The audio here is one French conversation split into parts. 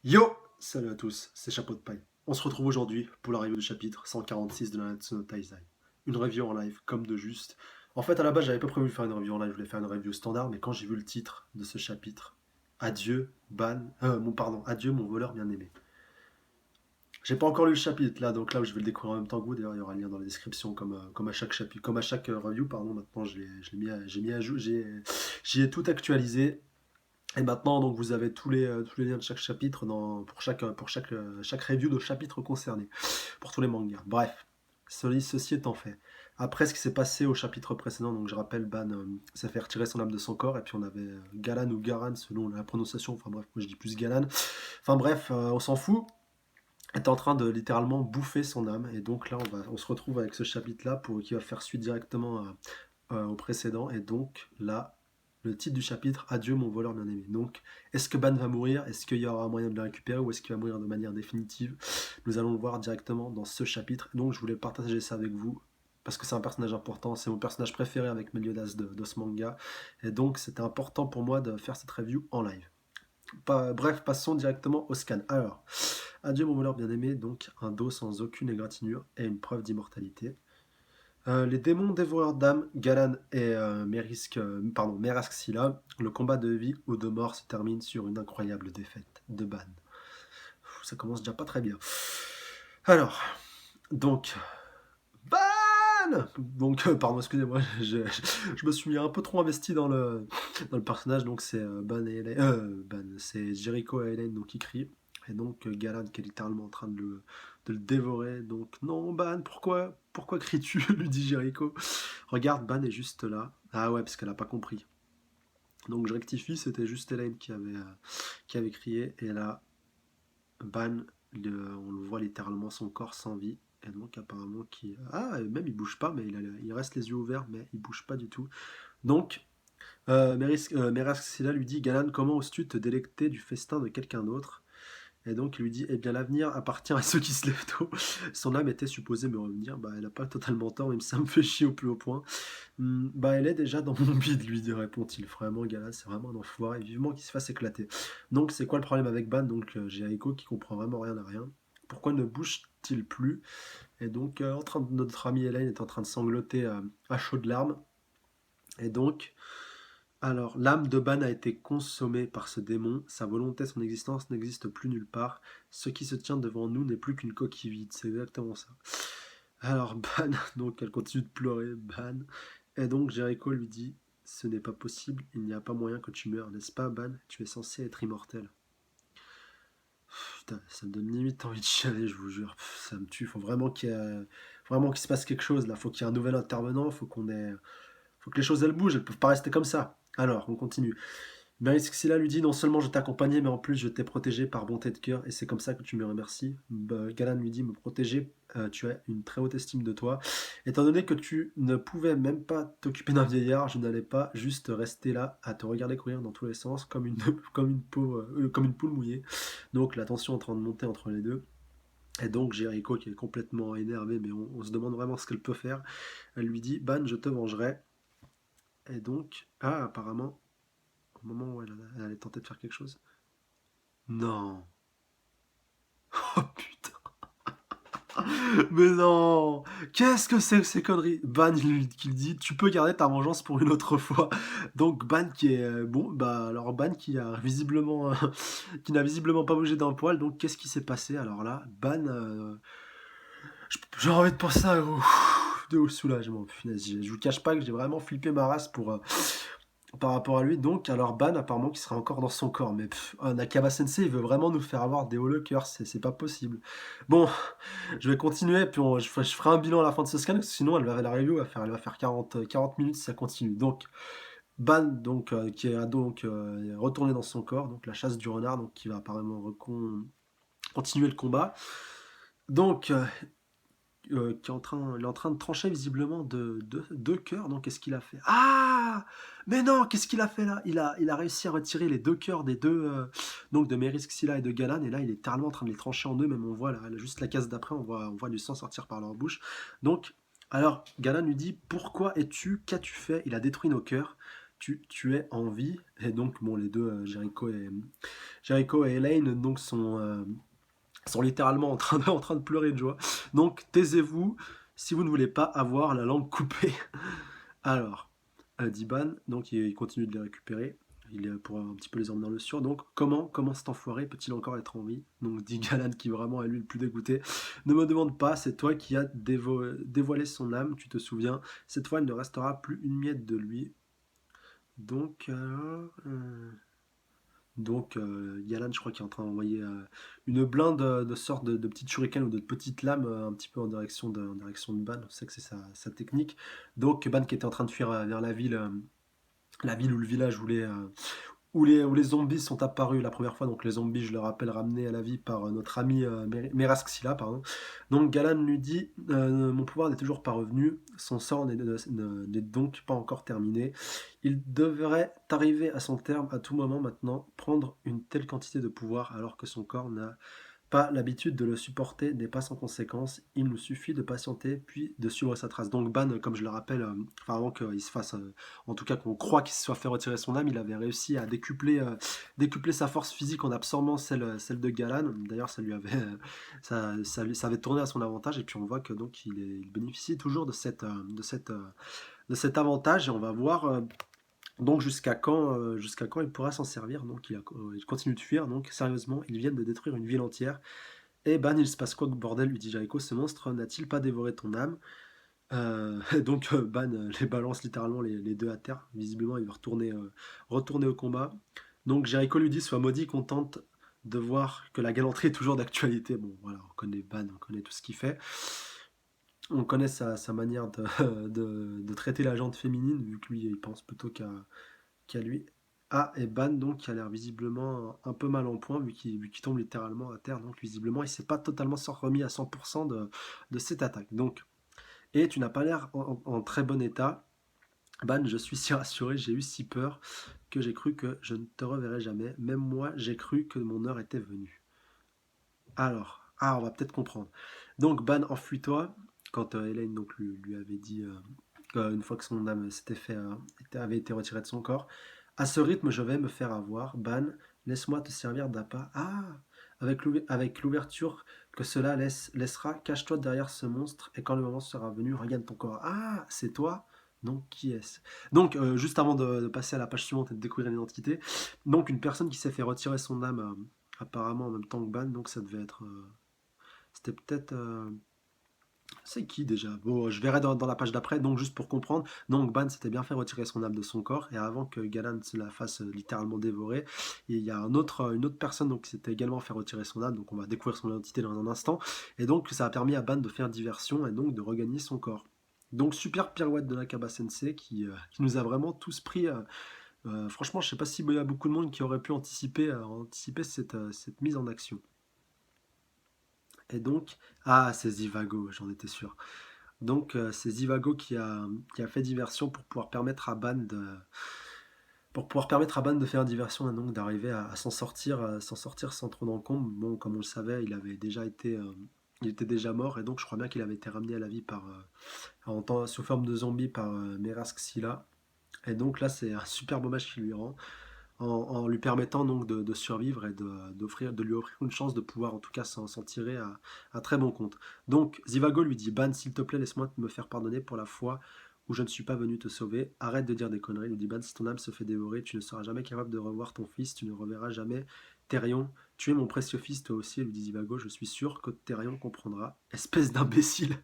Yo! Salut à tous, c'est Chapeau de Paille. On se retrouve aujourd'hui pour la review du chapitre 146 de Nanatsu no Taizai. Une review en live, comme de juste. En fait, à la base, j'avais pas prévu de faire une review en live, je voulais faire une review standard, mais quand j'ai vu le titre de ce chapitre, Adieu, Adieu mon voleur bien-aimé. J'ai pas encore lu le chapitre là, donc là où je vais le découvrir en même temps que vous. D'ailleurs, il y aura un lien dans la description, comme à chaque chapitre, comme à chaque review, pardon. Maintenant, j'ai mis à jour, j'y ai tout actualisé. Et maintenant, donc, vous avez tous les liens de chaque chapitre chaque review de chapitre concerné, pour tous les mangas. Bref, ceci étant fait. Après ce qui s'est passé au chapitre précédent, donc je rappelle, Ban s'est fait retirer son âme de son corps, et puis on avait Galan ou Garan selon la prononciation, enfin bref, moi je dis plus Galan. Enfin bref, on s'en fout, est en train de littéralement bouffer son âme, et donc là on se retrouve avec ce chapitre-là qui va faire suite directement au précédent, et donc là, le titre du chapitre, Adieu mon voleur bien-aimé. Donc, est-ce que Ban va mourir? Est-ce qu'il y aura un moyen de le récupérer ou est-ce qu'il va mourir de manière définitive? Nous allons le voir directement dans ce chapitre. Donc, je voulais partager ça avec vous parce que c'est un personnage important. C'est mon personnage préféré avec Meliodas de ce manga. Et donc, c'était important pour moi de faire cette review en live. Bref, passons directement au scan. Alors, Adieu mon voleur bien-aimé, donc un dos sans aucune égratignure et une preuve d'immortalité. Les démons dévoreurs d'âmes, Galan et Meraskila, le combat de vie ou de mort se termine sur une incroyable défaite de Ban. Ça commence déjà pas très bien. Alors, donc, Ban! Donc, pardon, excusez-moi, je me suis un peu trop investi dans le personnage, donc c'est c'est Jericho et Hélène donc, qui crient. Et donc Galan qui est littéralement en train de le dévorer. Donc non Ban, pourquoi cries-tu lui dit Jericho. Regarde, Ban est juste là. Ah ouais, parce qu'elle a pas compris. Donc je rectifie, c'était juste Hélène qui avait crié. Et là, Ban, on le voit littéralement son corps sans vie. Et donc apparemment même il bouge pas, mais il reste les yeux ouverts, mais il bouge pas du tout. Donc Meraskila lui dit, Galan, comment oses-tu te délecter du festin de quelqu'un d'autre? Et donc il lui dit, eh bien l'avenir appartient à ceux qui se lèvent tôt. Son âme était supposée me revenir, bah elle n'a pas totalement tort, même si ça me fait chier au plus haut point. Bah elle est déjà dans mon bide, lui répond-il. Vraiment, Gala, c'est vraiment un enfoiré, vivement qu'il se fasse éclater. Donc c'est quoi le problème avec Ban? Donc j'ai Aiko qui comprend vraiment rien à rien. Pourquoi ne bouge-t-il plus? Et donc notre amie Hélène est en train de sangloter à chaudes larmes. Et donc alors, l'âme de Ban a été consommée par ce démon, sa volonté, son existence n'existe plus nulle part, ce qui se tient devant nous n'est plus qu'une coquille vide, c'est exactement ça. Alors Ban, donc elle continue de pleurer, Ban, et donc Jericho lui dit, ce n'est pas possible, il n'y a pas moyen que tu meurs, n'est-ce pas Ban? Tu es censé être immortel. Putain, ça me donne limite envie de chialer, je vous jure, ça me tue, vraiment qu'il se passe quelque chose là, faut qu'il y ait un nouvel intervenant, faut que les choses elles bougent, elles peuvent pas rester comme ça. Alors, on continue. Marisxila lui dit, non seulement je t'ai accompagné, mais en plus je t'ai protégé par bonté de cœur, et c'est comme ça que tu me remercies. Galan lui dit, me protéger, tu as une très haute estime de toi. Étant donné que tu ne pouvais même pas t'occuper d'un vieillard, je n'allais pas juste rester là à te regarder courir dans tous les sens comme une, comme une poule mouillée. Donc la tension est en train de monter entre les deux. Et donc Jericho qui est complètement énervé, mais on se demande vraiment ce qu'elle peut faire. Elle lui dit, Ban, je te vengerai. Et donc, apparemment, au moment où elle allait tenter de faire quelque chose. Non. Oh putain. Mais non. Qu'est-ce que c'est que ces conneries? Ban qui dit, tu peux garder ta vengeance pour une autre fois. Donc Ban qui est bon, bah alors Ban qui a visiblement qui n'a visiblement pas bougé d'un poil. Donc qu'est-ce qui s'est passé? Alors là, Ban, j'ai envie de penser à de haut soulagement. Punaise, je vous cache pas que j'ai vraiment flippé ma race par rapport à lui. Donc, alors Ban, apparemment, qui sera encore dans son corps. Mais Nakaba Sensei, il veut vraiment nous faire avoir des holocurs. C'est pas possible. Bon, je vais continuer, puis je ferai un bilan à la fin de ce scan, parce que sinon, la review elle va faire 40 minutes si ça continue. Donc, Ban, donc, qui a donc retourné dans son corps, donc la chasse du renard, donc qui va apparemment continuer le combat. Donc, il est en train de trancher visiblement deux cœurs. Donc qu'est-ce qu'il a fait? Ah! Mais non, qu'est-ce qu'il a fait là? Il a réussi à retirer les deux cœurs des deux, donc de Meriskila et de Galan, et là il est littéralement en train de les trancher en deux, même on voit là, juste la case d'après, on voit du sang sortir par leur bouche. Donc, alors Galan lui dit, pourquoi qu'as-tu fait? Il a détruit nos cœurs. tu es en vie. Et donc, bon, les deux, Jericho et Elaine, donc, sont littéralement en train de pleurer de joie. Donc, taisez-vous si vous ne voulez pas avoir la langue coupée. Alors, Diban, donc, il continue de les récupérer. Il est pour un petit peu les emmener dans le sûr. Donc, comment cet enfoiré peut-il encore être en vie? Donc, dit Galan, qui vraiment est lui le plus dégoûté. Ne me demande pas, c'est toi qui as dévoilé son âme, tu te souviens. Cette fois, il ne restera plus une miette de lui. Donc, Yalan, je crois qu'il est en train d'envoyer une blinde de sorte de petites shurikens ou de petites lames un petit peu en direction de Ban. On sait que c'est sa technique. Donc, Ban qui était en train de fuir vers la ville ou le village où les zombies sont apparus la première fois. Donc, les zombies, je le rappelle, ramenés à la vie par notre ami Meraskila, pardon. Donc, Galan lui dit mon pouvoir n'est toujours pas revenu, son sort n'est donc pas encore terminé. Il devrait arriver à son terme à tout moment maintenant, prendre une telle quantité de pouvoir alors que son corps n'a pas l'habitude de le supporter n'est pas sans conséquence. Il nous suffit de patienter puis de suivre sa trace. Donc Ban, comme je le rappelle, enfin avant qu'il se fasse, en tout cas qu'on croit qu'il se soit fait retirer son âme, il avait réussi à décupler sa force physique en absorbant celle de Galan. D'ailleurs, ça lui avait, ça avait tourné à son avantage et puis on voit que donc il bénéficie toujours de cet avantage et on va voir donc jusqu'à quand il pourra s'en servir. Donc il continue de fuir. Donc sérieusement, ils viennent de détruire une ville entière. Et Ban, il se passe quoi, bordel, lui dit Jericho, ce monstre n'a-t-il pas dévoré ton âme? Ban les balance littéralement les deux à terre. Visiblement, il va retourner au combat. Donc Jericho lui dit, sois maudit, contente de voir que la galanterie est toujours d'actualité. Bon, voilà, on connaît Ban, on connaît tout ce qu'il fait. On connaît sa manière de traiter la jante féminine, vu que lui, il pense plutôt qu'à lui. Ah, et Ban, donc, qui a l'air visiblement un peu mal en point, vu qu'il tombe littéralement à terre. Donc, visiblement, il ne s'est pas totalement remis à 100% de cette attaque. Donc, et tu n'as pas l'air en très bon état. Ban, je suis si rassuré, j'ai eu si peur que j'ai cru que je ne te reverrai jamais. Même moi, j'ai cru que mon heure était venue. Alors, on va peut-être comprendre. Donc, Ban, enfuis-toi. Quand Elaine donc, lui avait dit, une fois que son âme avait été retirée de son corps, à ce rythme, je vais me faire avoir. Ban, laisse-moi te servir d'appât. Ah, avec l'ouverture que cela laissera, cache-toi derrière ce monstre et quand le moment sera venu, regagne ton corps. Ah, c'est toi? Donc, qui est-ce? Donc, juste avant de passer à la page suivante et de découvrir l'identité, donc une personne qui s'est fait retirer son âme apparemment en même temps que Ban, donc ça devait être. C'était peut-être. C'est qui déjà? Bon, je verrai dans la page d'après, donc juste pour comprendre. Donc Ban s'était bien fait retirer son âme de son corps, et avant que Galan se la fasse littéralement dévorer, il y a une autre personne donc, qui s'était également fait retirer son âme, donc on va découvrir son identité dans un instant, et donc ça a permis à Ban de faire diversion et donc de regagner son corps. Donc super pirouette de Nakaba Sensei qui nous a vraiment tous pris. Franchement, je sais pas s'il y a beaucoup de monde qui aurait pu anticiper cette mise en action. Et donc, c'est Zivago, j'en étais sûr. Donc c'est Zivago qui a fait diversion pour pouvoir permettre à Ban de faire diversion et donc d'arriver à s'en sortir sans trop d'encombre. Bon, comme on le savait, il était déjà mort et donc je crois bien qu'il avait été ramené à la vie sous forme de zombie par Merask Silla. Et donc là, c'est un super hommage qu'il lui rend en lui permettant donc de survivre et de lui offrir une chance de pouvoir en tout cas s'en tirer à très bon compte. Donc Zivago lui dit Ban, s'il te plaît, laisse-moi me faire pardonner pour la fois où je ne suis pas venu te sauver. Arrête de dire des conneries, lui dit Ban, si ton âme se fait dévorer, tu ne seras jamais capable de revoir ton fils, tu ne reverras jamais Therion. Tu es mon précieux fils, toi aussi, lui dit Zivago, je suis sûr que Therion comprendra. Espèce d'imbécile.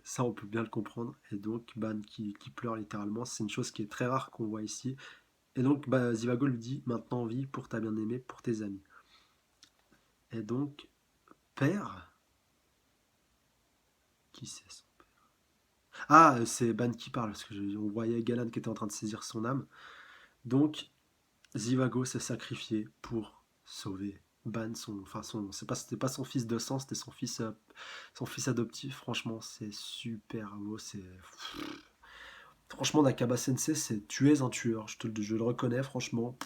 Ça, on peut bien le comprendre. Et donc, Ban qui pleure littéralement, c'est une chose qui est très rare qu'on voit ici. Et donc, Zivago lui dit maintenant vie pour ta bien-aimée, pour tes amis. Et donc, père. Qui c'est son père? C'est Ban qui parle, parce que on voyait Galan qui était en train de saisir son âme. Donc, Zivago s'est sacrifié pour sauver Ban, c'était pas son fils de sang, c'était son fils adoptif. Franchement, c'est super beau. Franchement, Nakaba Sensei, tu es un tueur. Je le reconnais, franchement.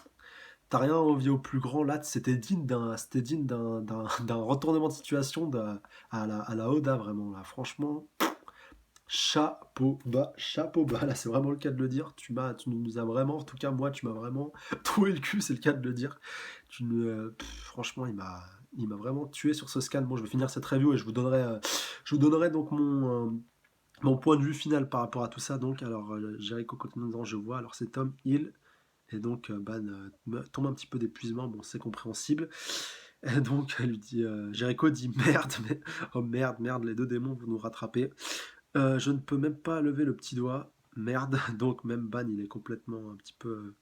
T'as rien envie au plus grand. Là, c'était digne d'un retournement de situation à la Oda, vraiment. Là. Franchement, Chapeau bas, là c'est vraiment le cas de le dire. Tu nous as vraiment, en tout cas moi, tu m'as vraiment troué le cul, c'est le cas de le dire. Franchement, il m'a vraiment tué sur ce scan. Bon, je vais finir cette review et je vous donnerai donc mon point de vue final par rapport à tout ça. Donc, alors, Jericho Cotton, je vois. Alors, c'est Tom Hill. Et donc, Ban tombe un petit peu d'épuisement. Bon, c'est compréhensible. Et donc, elle lui dit, Jericho dit merde, mais oh merde, merde, les deux démons vont nous rattraper. Je ne peux même pas lever le petit doigt. Merde. Donc, même Ban, il est complètement un petit peu.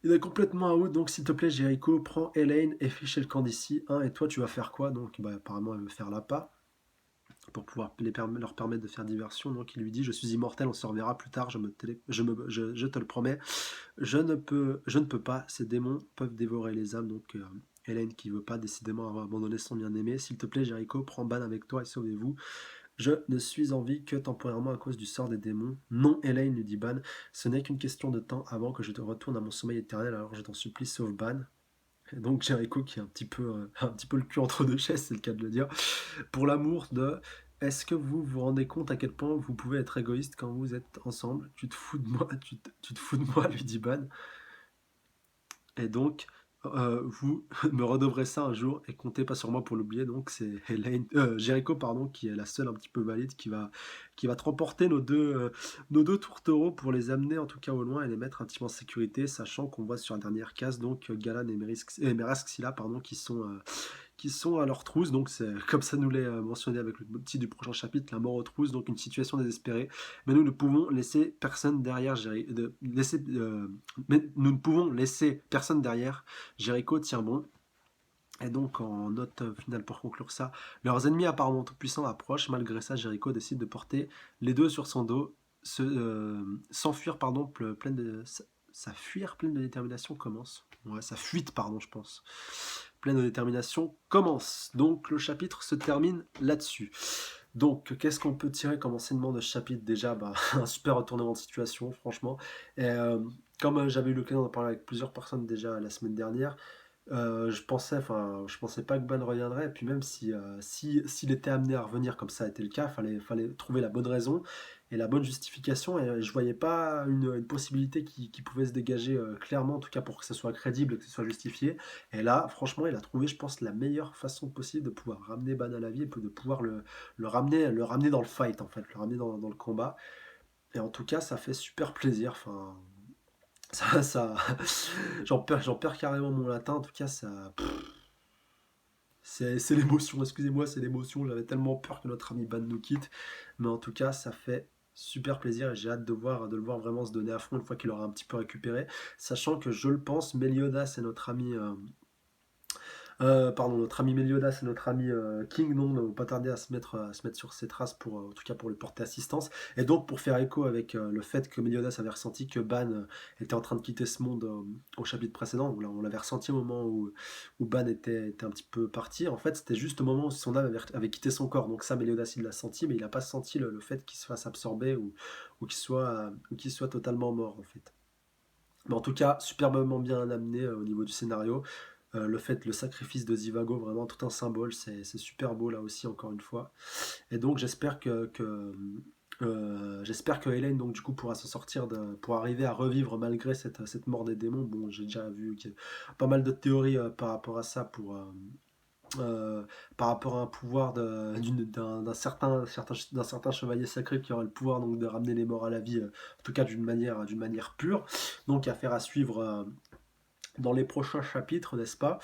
Il est complètement out. Donc, s'il te plaît, Jericho, prends Elaine et fiche le camp d'ici. Hein, et toi, tu vas faire quoi? Donc, bah, apparemment, elle veut faire l'appât pour pouvoir leur permettre de faire diversion. Donc il lui dit: je suis immortel, on se reverra plus tard, je te le promets. Je ne peux pas, ces démons peuvent dévorer les âmes. Donc Hélène qui veut pas décidément avoir abandonné son bien-aimé. S'il te plaît, Jericho, prends Ban avec toi et sauvez-vous. Je ne suis en vie que temporairement à cause du sort des démons. Non, Elaine, lui dit Ban, ce n'est qu'une question de temps avant que je te retourne à mon sommeil éternel, alors je t'en supplie, sauve Ban. Et donc Jericho qui est un petit peu le cul entre deux chaises, c'est le cas de le dire, pour l'amour de est-ce que vous vous rendez compte à quel point vous pouvez être égoïste quand vous êtes ensemble? Tu te fous de moi, tu te fous de moi, lui dit Ban. Et donc, vous me redevrez ça un jour et comptez pas sur moi pour l'oublier. Donc, c'est Jericho pardon, qui est la seule un petit peu valide qui va remporter nos deux tourtereaux pour les amener en tout cas au loin et les mettre un petit peu en sécurité, sachant qu'on voit sur la dernière case donc Galan et Meraskila pardon, qui sont à leur trousse, donc c'est comme ça nous l'est mentionné avec le titre du prochain chapitre, la mort aux trousses, donc une situation désespérée. Mais nous ne pouvons laisser personne derrière, mais nous ne pouvons laisser personne derrière. Jericho tient bon. Et donc, en note finale pour conclure ça, leurs ennemis apparemment tout puissants approchent. Malgré ça, Jericho décide de porter les deux sur son dos, s'enfuir, pardon, pleine de. Sa fuir pleine de détermination commence. Ouais, sa fuite, pardon, je pense. Pleine de détermination commence. Donc, le chapitre se termine là-dessus. Donc, qu'est-ce qu'on peut tirer comme enseignement de ce chapitre? Déjà, bah, un super retournement de situation, franchement. Et, comme j'avais eu l'occasion d'en parler avec plusieurs personnes déjà la semaine dernière, je pensais pas que Ban reviendrait. Et puis même s'il était amené à revenir comme ça a été le cas, fallait trouver la bonne raison et la bonne justification. Et je voyais pas une possibilité qui pouvait se dégager clairement, en tout cas pour que ce soit crédible et que ce soit justifié. Et là, franchement, il a trouvé, je pense, la meilleure façon possible de pouvoir ramener Ban à la vie et de pouvoir le ramener dans le fight, en fait, le ramener dans le combat. Et en tout cas, ça fait super plaisir. Enfin, ça, j'en perds carrément mon latin. En tout cas, ça, c'est l'émotion. Excusez-moi, c'est l'émotion. J'avais tellement peur que notre ami Ban nous quitte, mais en tout cas, ça fait super plaisir et j'ai hâte de le voir vraiment se donner à fond une fois qu'il aura un petit peu récupéré, sachant que je le pense, Meliodas et notre ami pardon, notre ami Meliodas et notre ami King non, ne vont pas tarder à se mettre sur ses traces pour, en tout cas pour lui porter assistance. Et donc pour faire écho avec le fait que Meliodas avait ressenti que Ban était en train de quitter ce monde au chapitre précédent, où là, on l'avait ressenti au moment où Ban était un petit peu parti. En fait, c'était juste au moment où son âme avait quitté son corps. Donc ça, Meliodas il l'a senti, mais il n'a pas senti le fait qu'il se fasse absorber ou qu'il soit totalement mort en fait. Mais en tout cas, superbement bien amené au niveau du scénario. Le sacrifice de Zivago, vraiment tout un symbole, c'est super beau là aussi, encore une fois. Et donc j'espère que Hélène donc du coup pourra s'en sortir, pour arriver à revivre malgré cette mort des démons. Bon, j'ai déjà vu qu'il y a pas mal de théories par rapport à ça, par rapport à un pouvoir d'un certain chevalier sacré qui aurait le pouvoir donc de ramener les morts à la vie, en tout cas d'une manière pure. Donc affaire à suivre dans les prochains chapitres, n'est-ce pas?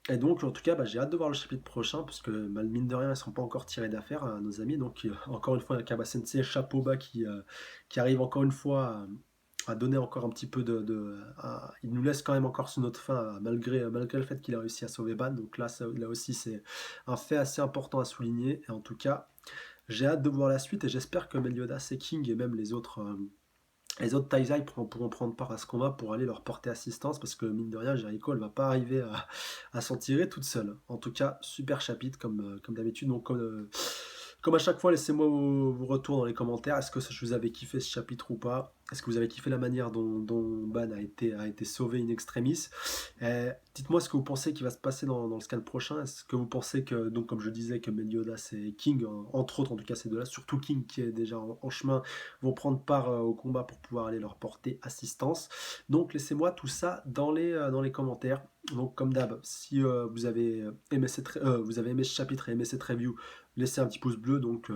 Et donc, en tout cas, bah, j'ai hâte de voir le chapitre prochain, parce que mine de rien, ils ne sont pas encore tirés d'affaire, nos amis. Donc, encore une fois, il y a Kaba Sensei, chapeau bas, qui arrive encore une fois à donner encore un petit peu il nous laisse quand même encore sur notre fin, malgré le fait qu'il a réussi à sauver Ban. Donc là aussi, c'est un fait assez important à souligner. Et en tout cas, j'ai hâte de voir la suite, et j'espère que Meliodas et King, et même les autres Taizai pourront prendre part à ce combat pour aller leur porter assistance, parce que mine de rien, Jericho elle va pas arriver à s'en tirer toute seule. En tout cas, super chapitre comme d'habitude. Donc comme à chaque fois, laissez-moi vos retours dans les commentaires. Est-ce que je vous avais kiffé ce chapitre ou pas? Est-ce que vous avez kiffé la manière dont Ban a été sauvé in extremis? Dites-moi ce que vous pensez qui va se passer dans le scan prochain. Est-ce que vous pensez que, donc comme je disais, que Meliodas et King, entre autres en tout cas ces deux-là, surtout King qui est déjà en chemin, vont prendre part au combat pour pouvoir aller leur porter assistance. Donc laissez-moi tout ça dans les commentaires. Donc comme d'hab, si vous avez vous avez aimé ce chapitre et aimé cette review, laissez un petit pouce bleu. Donc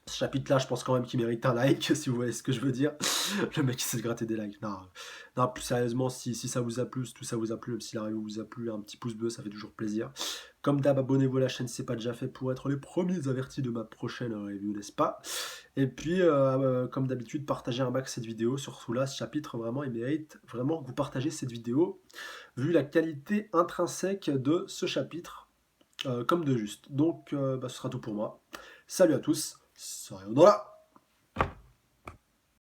ce chapitre-là, je pense quand même qu'il mérite un like, si vous voyez ce que je veux dire. Le mec, il s'est gratté des likes. Non, non, plus sérieusement, si ça vous a plu, si tout ça vous a plu, même si la review vous a plu, un petit pouce bleu, ça fait toujours plaisir. Comme d'hab, abonnez-vous à la chaîne si ce n'est pas déjà fait pour être les premiers avertis de ma prochaine review, n'est-ce pas? Et puis, comme d'habitude, partagez un max cette vidéo. Surtout là, ce chapitre, vraiment, il mérite vraiment que vous partagez cette vidéo, vu la qualité intrinsèque de ce chapitre, comme de juste. Donc, ce sera tout pour moi. Salut à tous, sayonara!